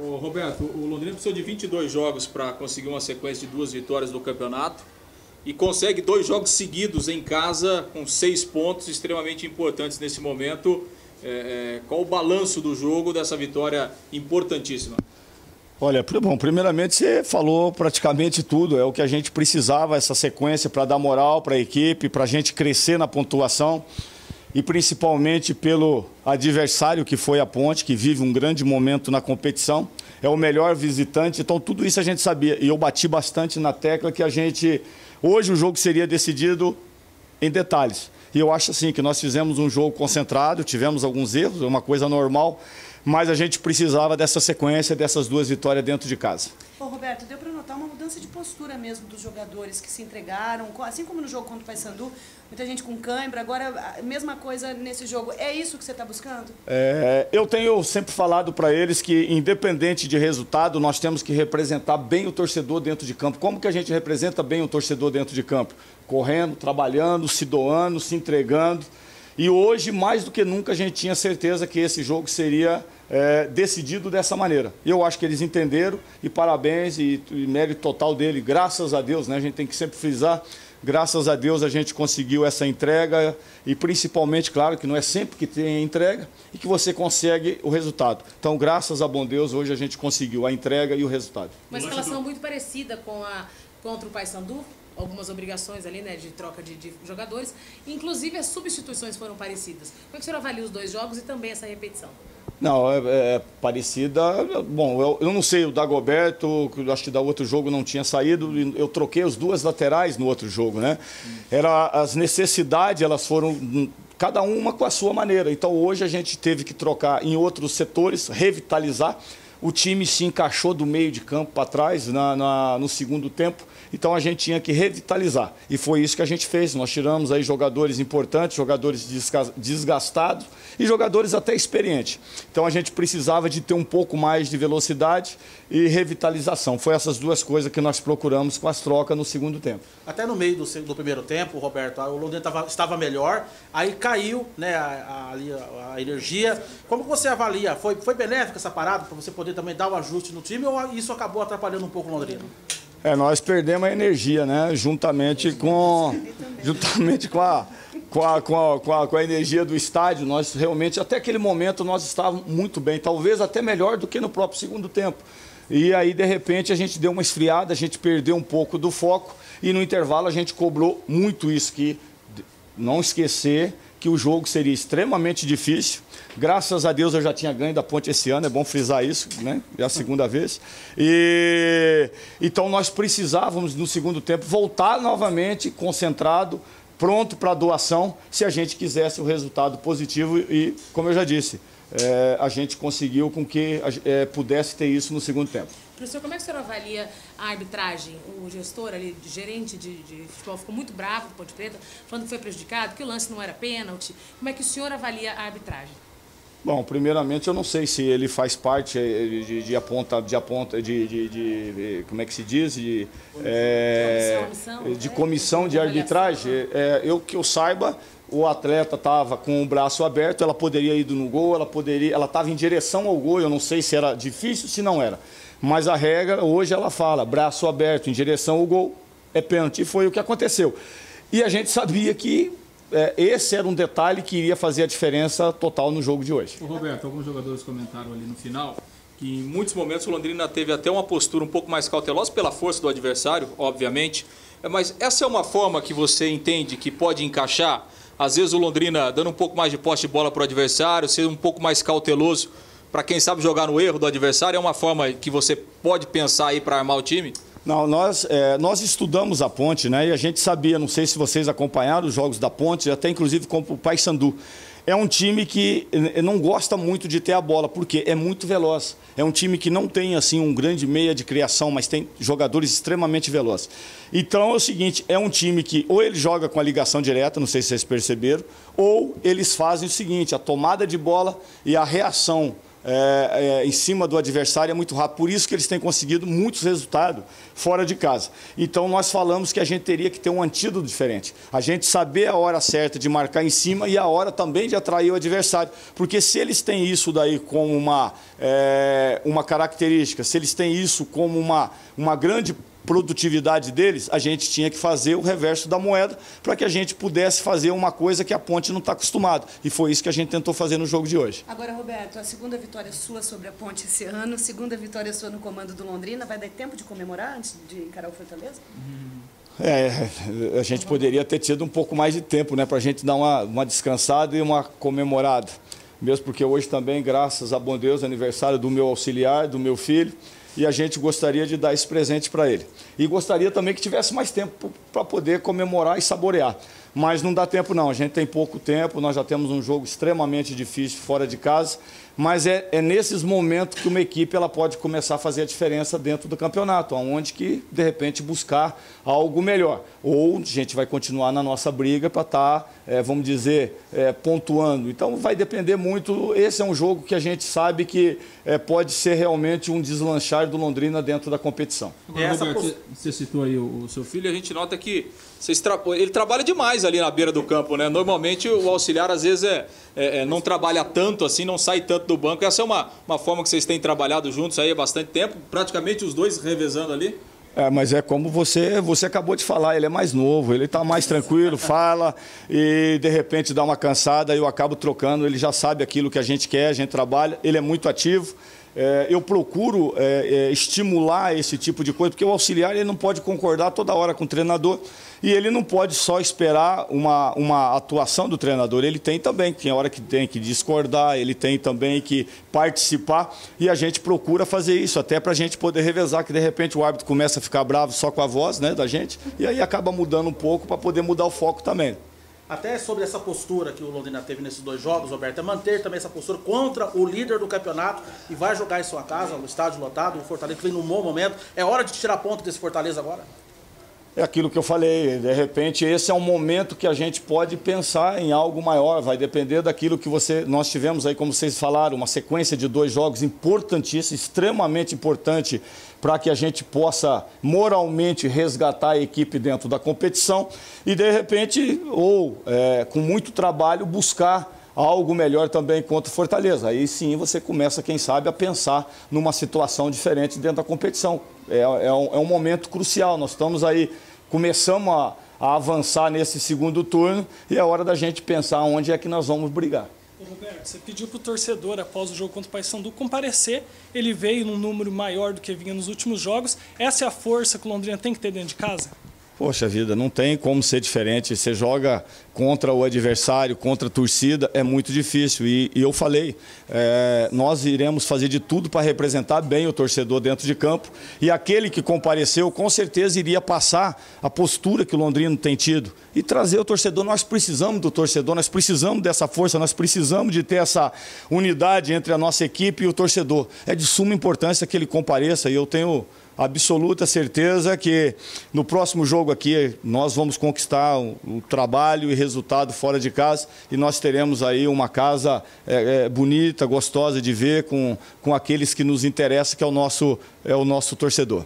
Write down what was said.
Ô, Roberto, o Londrina precisou de 22 jogos para conseguir uma sequência de 2 vitórias do campeonato e consegue 2 jogos seguidos em casa com 6 pontos extremamente importantes nesse momento. Qual o balanço do jogo dessa vitória importantíssima? Olha, bom, primeiramente você falou praticamente tudo, é o que a gente precisava, essa sequência para dar moral para a equipe, para a gente crescer na pontuação e principalmente pelo adversário que foi a Ponte, que vive um grande momento na competição, é o melhor visitante, então tudo isso a gente sabia e eu bati bastante na tecla que hoje o jogo seria decidido em detalhes. E eu acho assim que nós fizemos um jogo concentrado, tivemos alguns erros, é uma coisa normal, mas a gente precisava dessa sequência, dessas 2 vitórias dentro de casa. Ô, Roberto, deu para notar uma mudança de postura mesmo dos jogadores que se entregaram, assim como no jogo contra o Paysandu, muita gente com cãibra, agora a mesma coisa nesse jogo. É isso que você está buscando? Eu tenho sempre falado para eles que, independente de resultado, nós temos que representar bem o torcedor dentro de campo. Como que a gente representa bem o torcedor dentro de campo? Correndo, trabalhando, se doando, se entregando. E hoje, mais do que nunca, a gente tinha certeza que esse jogo seria decidido dessa maneira. Eu acho que eles entenderam e parabéns e mérito total dele, graças a Deus, né? A gente tem que sempre frisar, graças a Deus a gente conseguiu essa entrega e principalmente, claro, que não é sempre que tem entrega e que você consegue o resultado. Então, graças a bom Deus, hoje a gente conseguiu a entrega e o resultado. Uma escalação muito parecida contra o Paysandu, algumas obrigações ali, né, de troca de jogadores, inclusive as substituições foram parecidas. Como é que o senhor avalia os 2 jogos e também essa repetição? Não, é parecida. Bom, eu não sei, o Dagoberto, acho que da outro jogo não tinha saído, eu troquei as 2 laterais no outro jogo, né? As necessidades, elas foram cada uma com a sua maneira. Então hoje a gente teve que trocar em outros setores, revitalizar. O time se encaixou do meio de campo para trás no segundo tempo. Então a gente tinha que revitalizar. E foi isso que a gente fez. Nós tiramos aí jogadores importantes, jogadores desgastados e jogadores até experientes. Então a gente precisava de ter um pouco mais de velocidade e revitalização. Foi essas 2 coisas que nós procuramos com as trocas no segundo tempo. Até no meio do primeiro tempo, Roberto, o Londrina estava melhor, aí caiu, né, a energia. Como você avalia? Foi benéfica essa parada para você poder também dar um ajuste no time ou isso acabou atrapalhando um pouco o Londrina? Nós perdemos a energia, né? Juntamente com a energia do estádio. Nós realmente, até aquele momento, nós estávamos muito bem, talvez até melhor do que no próprio segundo tempo. E aí, de repente, a gente deu uma esfriada, a gente perdeu um pouco do foco e no intervalo a gente cobrou muito isso, que não esquecer que o jogo seria extremamente difícil. Graças a Deus eu já tinha ganho da Ponte esse ano, é bom frisar isso, né? É a segunda vez. Então nós precisávamos, no segundo tempo, voltar novamente concentrado, pronto para a doação, se a gente quisesse o resultado positivo e, como eu já disse, a gente conseguiu com que pudesse ter isso no segundo tempo. Professor, como é que o senhor avalia a arbitragem? O gestor ali, gerente de futebol, ficou muito bravo com o Ponte Preta, falando que foi prejudicado, que o lance não era pênalti. Como é que o senhor avalia a arbitragem? Bom, primeiramente eu não sei se ele faz parte como é que se diz? De comissão de arbitragem. Que eu saiba, o atleta estava com o braço aberto, ela poderia ir no gol, ela estava em direção ao gol, eu não sei se era difícil, se não era. Mas a regra, hoje ela fala, braço aberto em direção ao gol, é pênalti. E foi o que aconteceu. E a gente sabia que esse era um detalhe que iria fazer a diferença total no jogo de hoje. Ô Roberto, alguns jogadores comentaram ali no final que em muitos momentos o Londrina teve até uma postura um pouco mais cautelosa pela força do adversário, obviamente. Mas essa é uma forma que você entende que pode encaixar? Às vezes o Londrina dando um pouco mais de posse de bola para o adversário, ser um pouco mais cauteloso para quem sabe jogar no erro do adversário, é uma forma que você pode pensar aí para armar o time? Não, nós estudamos a Ponte, né? E a gente sabia, não sei se vocês acompanharam os jogos da Ponte, até inclusive com o Paysandu. É um time que não gosta muito de ter a bola, porque é muito veloz. É um time que não tem assim um grande meia de criação, mas tem jogadores extremamente velozes. Então é o seguinte, é um time que ou ele joga com a ligação direta, não sei se vocês perceberam, ou eles fazem o seguinte, a tomada de bola e a reação em cima do adversário é muito rápido. Por isso que eles têm conseguido muitos resultados fora de casa. Então nós falamos que a gente teria que ter um antídoto diferente. A gente saber a hora certa de marcar em cima e a hora também de atrair o adversário. Porque se eles têm isso daí como uma característica, se eles têm isso como uma grande produtividade deles, a gente tinha que fazer o reverso da moeda para que a gente pudesse fazer uma coisa que a Ponte não está acostumada. E foi isso que a gente tentou fazer no jogo de hoje. Agora, Roberto, a segunda vitória sua sobre a Ponte esse ano, segunda vitória sua no comando do Londrina, vai dar tempo de comemorar antes de encarar o Fortaleza? A gente poderia ter tido um pouco mais de tempo, né, para a gente dar uma descansada e uma comemorada. Mesmo porque hoje também, graças a bom Deus, é aniversário do meu auxiliar, do meu filho, e a gente gostaria de dar esse presente para ele. E gostaria também que tivesse mais tempo para poder comemorar e saborear. Mas não dá tempo não, a gente tem pouco tempo, nós já temos um jogo extremamente difícil fora de casa, mas é nesses momentos que uma equipe ela pode começar a fazer a diferença dentro do campeonato, onde que, de repente, buscar algo melhor. Ou a gente vai continuar na nossa briga para estar, vamos dizer, pontuando. Então vai depender muito, esse é um jogo que a gente sabe que pode ser realmente um deslanchar do Londrina dentro da competição. Agora, Roberto, você citou aí o seu filho, a gente nota que ele trabalha demais ali na beira do campo, né? Normalmente o auxiliar às vezes não trabalha tanto assim, não sai tanto do banco. Essa é uma forma que vocês têm trabalhado juntos aí há bastante tempo, praticamente os dois revezando ali. Mas é como você acabou de falar, ele é mais novo, ele está mais tranquilo, fala e de repente dá uma cansada, eu acabo trocando, ele já sabe aquilo que a gente quer, a gente trabalha, ele é muito ativo. Eu procuro estimular esse tipo de coisa, porque o auxiliar ele não pode concordar toda hora com o treinador e ele não pode só esperar uma atuação do treinador. Ele tem também, tem hora que tem que discordar, ele tem também que participar e a gente procura fazer isso, até para a gente poder revezar, que de repente o árbitro começa a ficar bravo só com a voz, né, da gente e aí acaba mudando um pouco para poder mudar o foco também. Até sobre essa postura que o Londrina teve nesses dois jogos, Roberto, é manter também essa postura contra o líder do campeonato e vai jogar em sua casa, no estádio lotado, o Fortaleza que vem num bom momento. É hora de tirar ponto desse Fortaleza agora? É aquilo que eu falei, de repente esse é um momento que a gente pode pensar em algo maior, vai depender daquilo que nós tivemos aí, como vocês falaram, uma sequência de 2 jogos importantíssimos, extremamente importante para que a gente possa moralmente resgatar a equipe dentro da competição e de repente, com muito trabalho, buscar algo melhor também contra o Fortaleza. Aí sim você começa, quem sabe, a pensar numa situação diferente dentro da competição. É um momento crucial, nós estamos aí, começamos a avançar nesse segundo turno e é hora da gente pensar onde é que nós vamos brigar. Roberto, você pediu para o torcedor, após o jogo contra o Paysandu, comparecer. Ele veio num número maior do que vinha nos últimos jogos. Essa é a força que o Londrina tem que ter dentro de casa? Poxa vida, não tem como ser diferente. Você joga contra o adversário, contra a torcida, é muito difícil. E eu falei, nós iremos fazer de tudo para representar bem o torcedor dentro de campo. E aquele que compareceu, com certeza iria passar a postura que o Londrina tem tido. E trazer o torcedor, nós precisamos do torcedor, nós precisamos dessa força, nós precisamos de ter essa unidade entre a nossa equipe e o torcedor. É de suma importância que ele compareça e eu tenho absoluta certeza que no próximo jogo aqui nós vamos conquistar o trabalho e resultado fora de casa e nós teremos aí uma casa bonita, gostosa de ver com aqueles que nos interessam, que é o nosso torcedor.